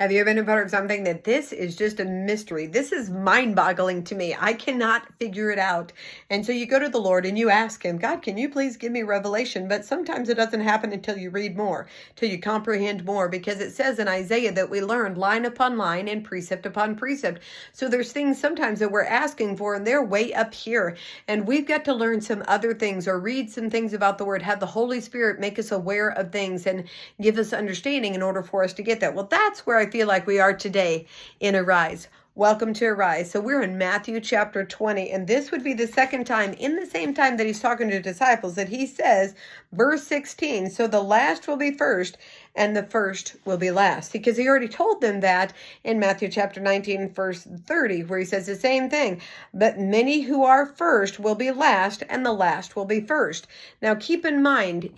Have you ever been a part of something that this is just a mystery? This is mind-boggling to me. I cannot figure it out. And so you go to the Lord and you ask him, God, can you please give me revelation? But sometimes it doesn't happen until you read more, till you comprehend more, because it says in Isaiah that we learned line upon line and precept upon precept. So there's things sometimes that we're asking for and they're way up here. And we've got to learn some other things or read some things about the word, have the Holy Spirit make us aware of things and give us understanding in order for us to get that. Well, that's where I feel like we are today in Arise. Welcome to Arise. So we're in Matthew chapter 20, and this would be the second time in the same time that he's talking to disciples that he says, verse 16, so the last will be first and the first will be last. Because he already told them that in Matthew chapter 19, verse 30, where he says the same thing. But many who are first will be last, and the last will be first. Now keep in mind,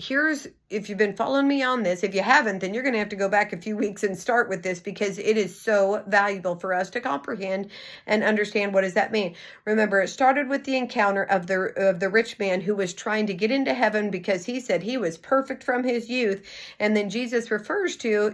if you've been following me on this, if you haven't, then you're going to have to go back a few weeks and start with this because it is so valuable for us to comprehend and understand what does that mean. Remember, it started with the encounter of the rich man who was trying to get into heaven because he said he was perfect from his youth. And then Jesus refers to,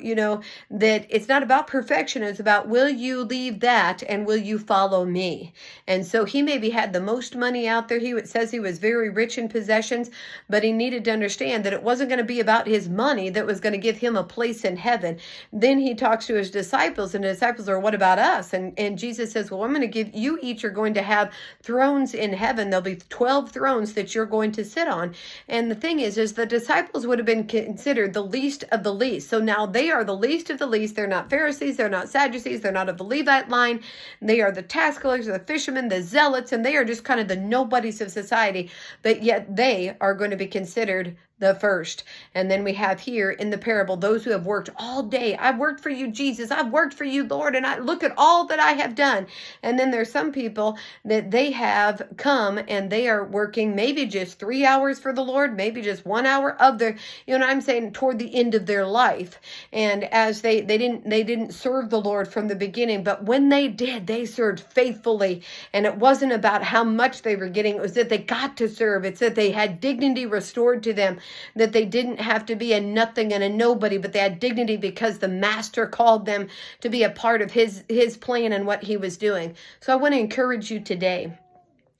that it's not about perfection. It's about, will you leave that and will you follow me? And so he maybe had the most money out there. It says he was very rich in possessions, but he needed to understand that it wasn't going to be about his money that was going to give him a place in heaven. Then he talks to his disciples, and the disciples are, what about us? And Jesus says, well, I'm going to give you, each are going to have thrones in heaven. There'll be 12 thrones that you're going to sit on. And the thing is the disciples would have been considered the least of the least. So now they are the least of the least. They're not Pharisees. They're not Sadducees. They're not of the Levite line. They are the tax collectors, the fishermen, the zealots, and they are just kind of the nobodies of society. But yet they are going to be considered the first. And then we have here in the parable, those who have worked all day. I've worked for you, Jesus. I've worked for you, Lord. And I look at all that I have done. And then there's some people that they have come and they are working maybe just 3 hours for the Lord, maybe just 1 hour of their, I'm saying toward the end of their life. And as they didn't serve the Lord from the beginning, but when they did, they served faithfully. And it wasn't about how much they were getting. It was that they got to serve. It's that they had dignity restored to them, that they didn't have to be a nothing and a nobody, but they had dignity because the master called them to be a part of his plan and what he was doing. So I want to encourage you today.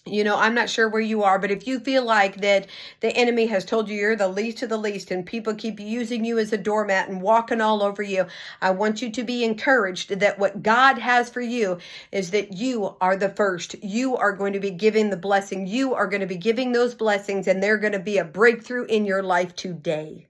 I'm not sure where you are, but if you feel like that the enemy has told you you're the least of the least and people keep using you as a doormat and walking all over you, I want you to be encouraged that what God has for you is that you are the first. You are going to be giving the blessing. You are going to be giving those blessings, and they're going to be a breakthrough in your life today.